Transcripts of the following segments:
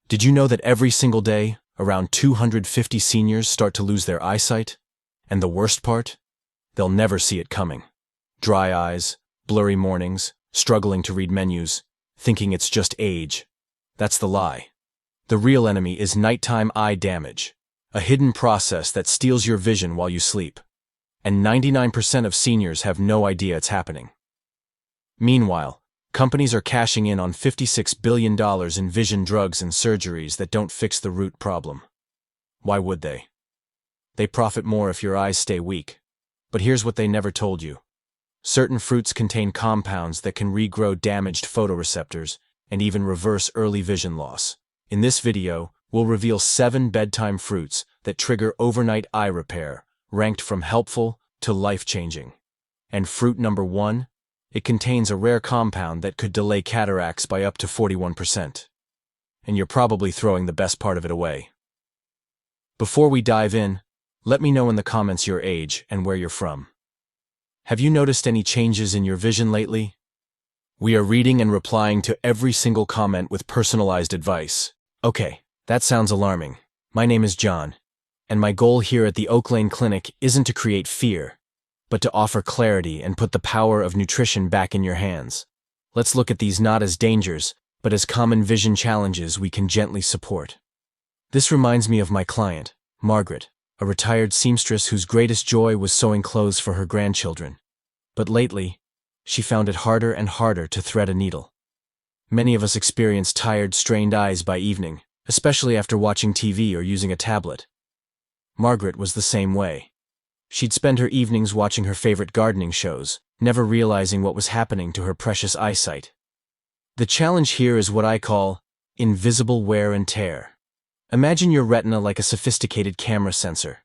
Did you know that every single day, around 250 seniors start to lose their eyesight? And the worst part? They'll never see it coming. Dry eyes, blurry mornings, struggling to read menus, thinking it's just age. That's the lie. The real enemy is nighttime eye damage, a hidden process that steals your vision while you sleep. And 99% of seniors have no idea it's happening. Meanwhile, companies are cashing in on $56 billion in vision drugs and surgeries that don't fix the root problem. Why would they? They profit more if your eyes stay weak. But here's what they never told you. Certain fruits contain compounds that can regrow damaged photoreceptors and even reverse early vision loss. In this video, we'll reveal 7 bedtime fruits that trigger overnight eye repair, ranked from helpful to life-changing. And fruit number 1? It contains a rare compound that could delay cataracts by up to 41%. And you're probably throwing the best part of it away. Before we dive in, let me know in the comments your age and where you're from. Have you noticed any changes in your vision lately? We are reading and replying to every single comment with personalized advice. Okay, that sounds alarming. My name is John, and my goal here at the Oak Lane Clinic isn't to create fear, but to offer clarity and put the power of nutrition back in your hands. Let's look at these not as dangers, but as common vision challenges we can gently support. This reminds me of my client, Margaret, a retired seamstress whose greatest joy was sewing clothes for her grandchildren. But lately, she found it harder and harder to thread a needle. Many of us experience tired, strained eyes by evening, especially after watching TV or using a tablet. Margaret was the same way. She'd spend her evenings watching her favorite gardening shows, never realizing what was happening to her precious eyesight. The challenge here is what I call invisible wear and tear. Imagine your retina like a sophisticated camera sensor.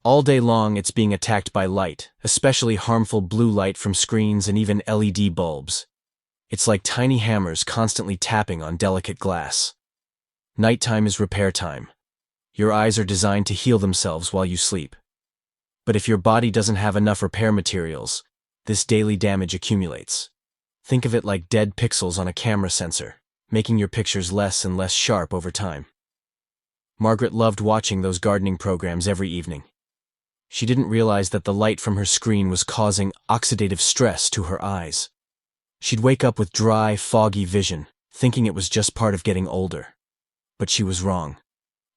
All day long it's being attacked by light, especially harmful blue light from screens and even LED bulbs. It's like tiny hammers constantly tapping on delicate glass. Nighttime is repair time. Your eyes are designed to heal themselves while you sleep. But if your body doesn't have enough repair materials, this daily damage accumulates. Think of it like dead pixels on a camera sensor, making your pictures less and less sharp over time. Margaret loved watching those gardening programs every evening. She didn't realize that the light from her screen was causing oxidative stress to her eyes. She'd wake up with dry, foggy vision, thinking it was just part of getting older. But she was wrong.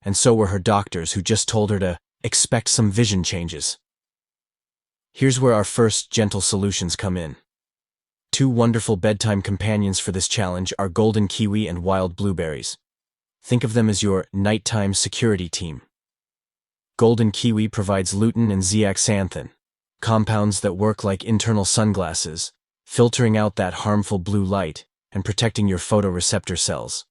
And so were her doctors, who just told her to expect some vision changes. Here's where our first gentle solutions come in. 2 wonderful bedtime companions for this challenge are golden kiwi and wild blueberries. Think of them as your nighttime security team. Golden kiwi provides lutein and zeaxanthin, compounds that work like internal sunglasses, filtering out that harmful blue light and protecting your photoreceptor cells.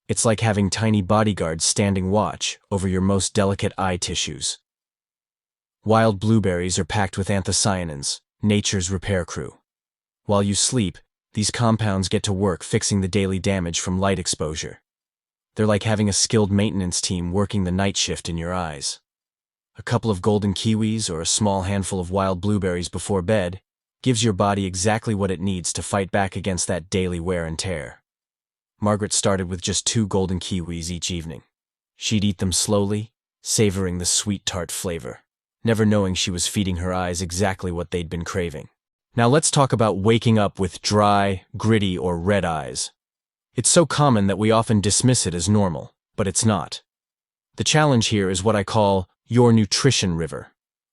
It's like having tiny bodyguards standing watch over your most delicate eye tissues. Wild blueberries are packed with anthocyanins, nature's repair crew. While you sleep, these compounds get to work fixing the daily damage from light exposure. They're like having a skilled maintenance team working the night shift in your eyes. A couple of golden kiwis or a small handful of wild blueberries before bed gives your body exactly what it needs to fight back against that daily wear and tear. Margaret started with just 2 golden kiwis each evening. She'd eat them slowly, savoring the sweet tart flavor, never knowing she was feeding her eyes exactly what they'd been craving. Now let's talk about waking up with dry, gritty, or red eyes. It's so common that we often dismiss it as normal, but it's not. The challenge here is what I call your nutrition river.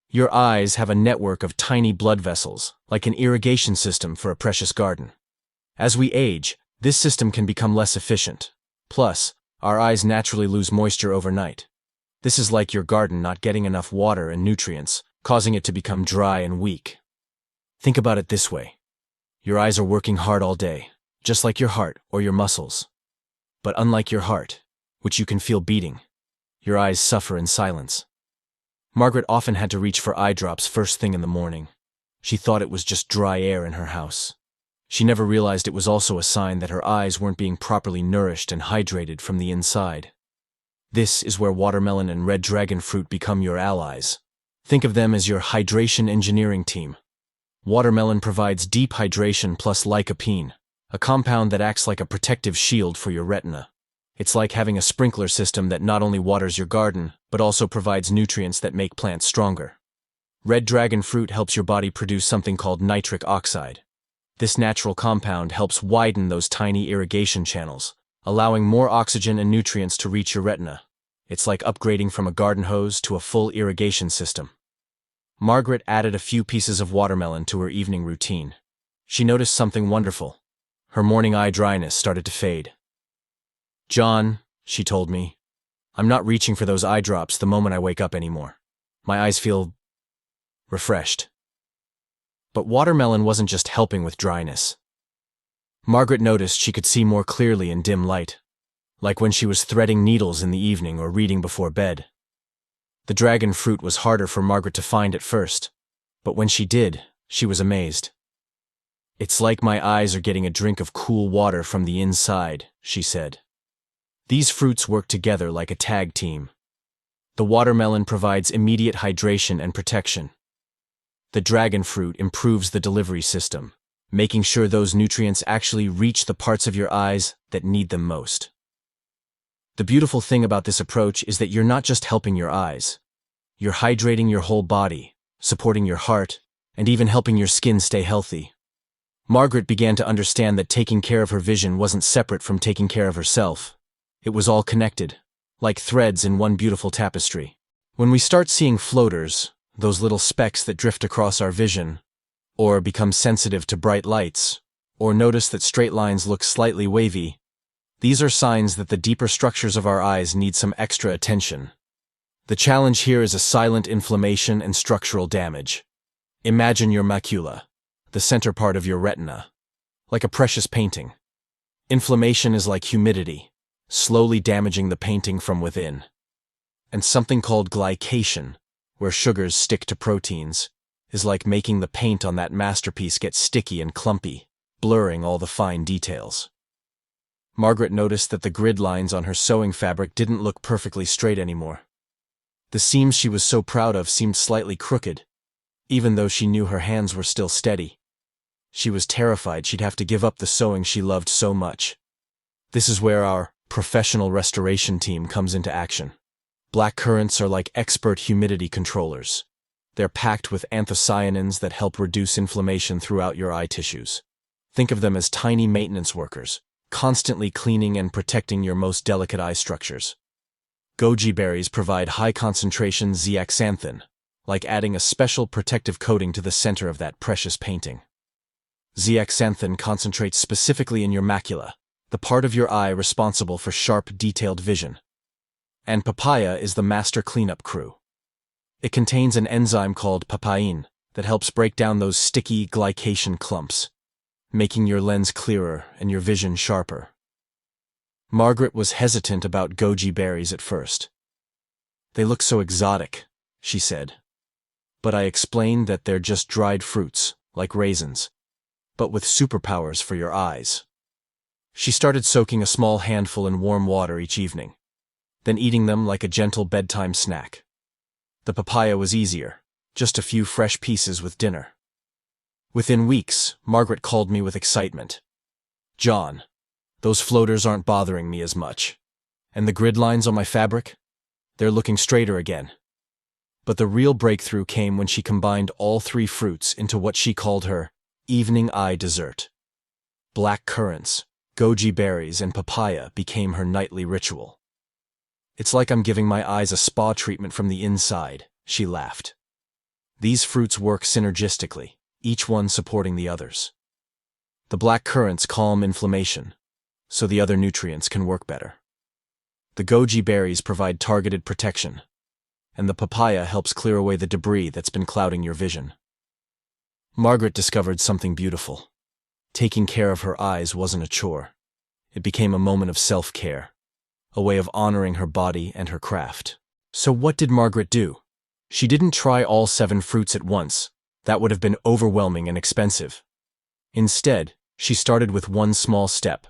Your eyes have a network of tiny blood vessels, like an irrigation system for a precious garden. As we age, this system can become less efficient. Plus, our eyes naturally lose moisture overnight. This is like your garden not getting enough water and nutrients, causing it to become dry and weak. Think about it this way. Your eyes are working hard all day, just like your heart or your muscles. But unlike your heart, which you can feel beating, your eyes suffer in silence. Margaret often had to reach for eye drops first thing in the morning. She thought it was just dry air in her house. She never realized it was also a sign that her eyes weren't being properly nourished and hydrated from the inside. This is where watermelon and red dragon fruit become your allies. Think of them as your hydration engineering team. Watermelon provides deep hydration plus lycopene, a compound that acts like a protective shield for your retina. It's like having a sprinkler system that not only waters your garden, but also provides nutrients that make plants stronger. Red dragon fruit helps your body produce something called nitric oxide. This natural compound helps widen those tiny irrigation channels, allowing more oxygen and nutrients to reach your retina. It's like upgrading from a garden hose to a full irrigation system. Margaret added a few pieces of watermelon to her evening routine. She noticed something wonderful. Her morning eye dryness started to fade. "John," she told me, "I'm not reaching for those eye drops the moment I wake up anymore. My eyes feel refreshed." But watermelon wasn't just helping with dryness. Margaret noticed she could see more clearly in dim light, like when she was threading needles in the evening or reading before bed. The dragon fruit was harder for Margaret to find at first, but when she did, she was amazed. "It's like my eyes are getting a drink of cool water from the inside," she said. These fruits work together like a tag team. The watermelon provides immediate hydration and protection. The dragon fruit improves the delivery system, making sure those nutrients actually reach the parts of your eyes that need them most. The beautiful thing about this approach is that you're not just helping your eyes. You're hydrating your whole body, supporting your heart, and even helping your skin stay healthy. Margaret began to understand that taking care of her vision wasn't separate from taking care of herself. It was all connected, like threads in one beautiful tapestry. When we start seeing floaters, those little specks that drift across our vision, or become sensitive to bright lights, or notice that straight lines look slightly wavy, these are signs that the deeper structures of our eyes need some extra attention. The challenge here is a silent inflammation and structural damage. Imagine your macula, the center part of your retina, like a precious painting. Inflammation is like humidity, slowly damaging the painting from within. And something called glycation, where sugars stick to proteins, is like making the paint on that masterpiece get sticky and clumpy, blurring all the fine details. Margaret noticed that the grid lines on her sewing fabric didn't look perfectly straight anymore. The seams she was so proud of seemed slightly crooked, even though she knew her hands were still steady. She was terrified she'd have to give up the sewing she loved so much. This is where our professional restoration team comes into action. Black currants are like expert humidity controllers. They're packed with anthocyanins that help reduce inflammation throughout your eye tissues. Think of them as tiny maintenance workers, constantly cleaning and protecting your most delicate eye structures. Goji berries provide high-concentration zeaxanthin, like adding a special protective coating to the center of that precious painting. Zeaxanthin concentrates specifically in your macula, the part of your eye responsible for sharp, detailed vision. And papaya is the master cleanup crew. It contains an enzyme called papain that helps break down those sticky glycation clumps, making your lens clearer and your vision sharper. Margaret was hesitant about goji berries at first. "They look so exotic," she said. But I explained that they're just dried fruits, like raisins, but with superpowers for your eyes. She started soaking a small handful in warm water each evening, then eating them like a gentle bedtime snack. The papaya was easier, just a few fresh pieces with dinner. Within weeks, Margaret called me with excitement. "John, those floaters aren't bothering me as much. And the grid lines on my fabric? They're looking straighter again." But the real breakthrough came when she combined all three fruits into what she called her evening eye dessert. Black currants, goji berries, and papaya became her nightly ritual. "It's like I'm giving my eyes a spa treatment from the inside," she laughed. These fruits work synergistically, each one supporting the others. The black currants calm inflammation, so the other nutrients can work better. The goji berries provide targeted protection, and the papaya helps clear away the debris that's been clouding your vision. Margaret discovered something beautiful. Taking care of her eyes wasn't a chore. It became a moment of self-care, a way of honoring her body and her craft. So what did Margaret do? She didn't try all 7 fruits at once. That would have been overwhelming and expensive. Instead, she started with one small step: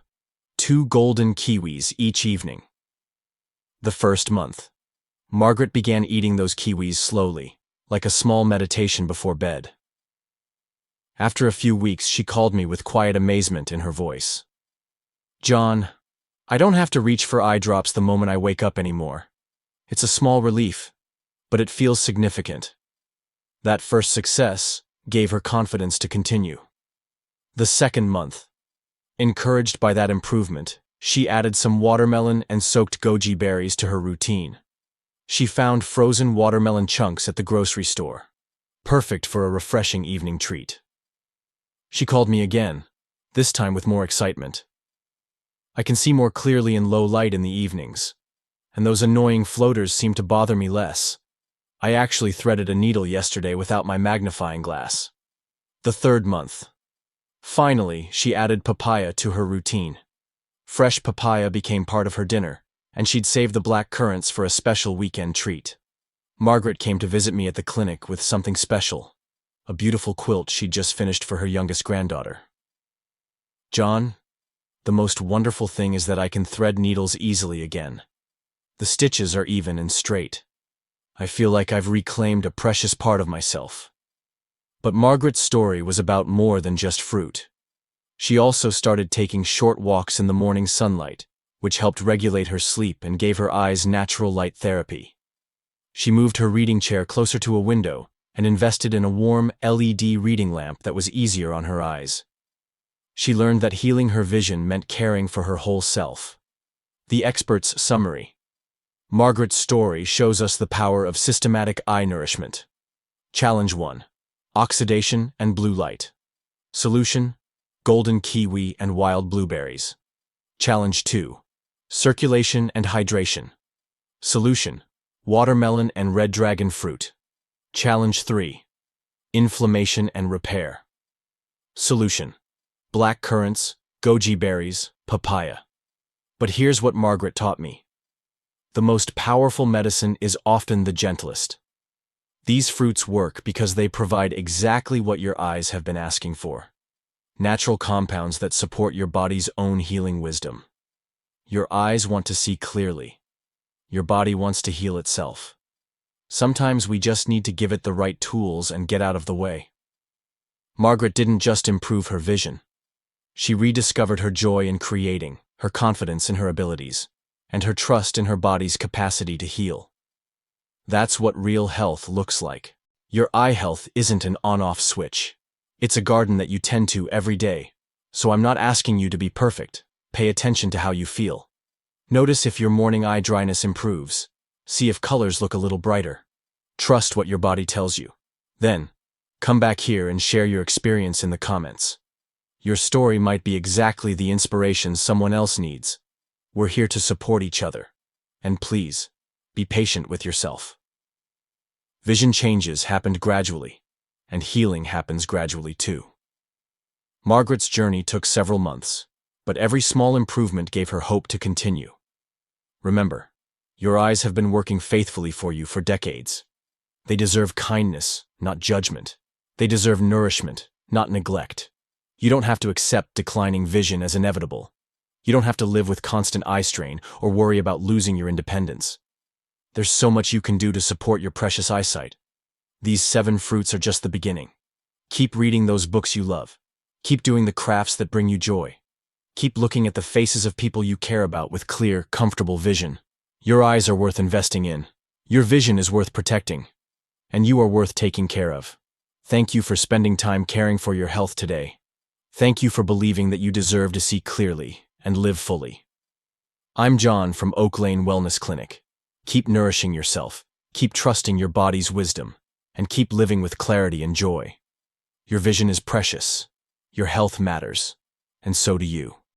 2 golden kiwis each evening. The first month, Margaret began eating those kiwis slowly, like a small meditation before bed. After a few weeks, she called me with quiet amazement in her voice. "John, I don't have to reach for eye drops the moment I wake up anymore. It's a small relief, but it feels significant. That first success gave her confidence to continue. The second month. Encouraged by that improvement, she added some watermelon and soaked goji berries to her routine. She found frozen watermelon chunks at the grocery store. Perfect for a refreshing evening treat. She called me again, this time with more excitement. I can see more clearly in low light in the evenings, and those annoying floaters seem to bother me less. I actually threaded a needle yesterday without my magnifying glass. The third month. Finally, she added papaya to her routine. Fresh papaya became part of her dinner, and she'd save the black currants for a special weekend treat. Margaret came to visit me at the clinic with something special, a beautiful quilt she'd just finished for her youngest granddaughter. John, the most wonderful thing is that I can thread needles easily again. The stitches are even and straight. I feel like I've reclaimed a precious part of myself. But Margaret's story was about more than just fruit. She also started taking short walks in the morning sunlight, which helped regulate her sleep and gave her eyes natural light therapy. She moved her reading chair closer to a window and invested in a warm LED reading lamp that was easier on her eyes. She learned that healing her vision meant caring for her whole self. The expert's summary. Margaret's story shows us the power of systematic eye nourishment. Challenge 1. Oxidation and blue light. Solution: golden kiwi and wild blueberries. Challenge 2. Circulation and hydration. Solution: watermelon and red dragon fruit. Challenge 3. Inflammation and repair. Solution: black currants, goji berries, papaya. But here's what Margaret taught me. The most powerful medicine is often the gentlest. These fruits work because they provide exactly what your eyes have been asking for. Natural compounds that support your body's own healing wisdom. Your eyes want to see clearly. Your body wants to heal itself. Sometimes we just need to give it the right tools and get out of the way. Margaret didn't just improve her vision. She rediscovered her joy in creating, her confidence in her abilities, and her trust in her body's capacity to heal. That's what real health looks like. Your eye health isn't an on-off switch. It's a garden that you tend to every day. So I'm not asking you to be perfect. Pay attention to how you feel. Notice if your morning eye dryness improves. See if colors look a little brighter. Trust what your body tells you. Then, come back here and share your experience in the comments. Your story might be exactly the inspiration someone else needs. We're here to support each other. And please, be patient with yourself. Vision changes happened gradually, and healing happens gradually too. Margaret's journey took several months, but every small improvement gave her hope to continue. Remember, your eyes have been working faithfully for you for decades. They deserve kindness, not judgment. They deserve nourishment, not neglect. You don't have to accept declining vision as inevitable. You don't have to live with constant eye strain or worry about losing your independence. There's so much you can do to support your precious eyesight. These 7 fruits are just the beginning. Keep reading those books you love. Keep doing the crafts that bring you joy. Keep looking at the faces of people you care about with clear, comfortable vision. Your eyes are worth investing in. Your vision is worth protecting. And you are worth taking care of. Thank you for spending time caring for your health today. Thank you for believing that you deserve to see clearly and live fully. I'm John from Oak Lane Wellness Clinic. Keep nourishing yourself, keep trusting your body's wisdom, and keep living with clarity and joy. Your vision is precious, your health matters, and so do you.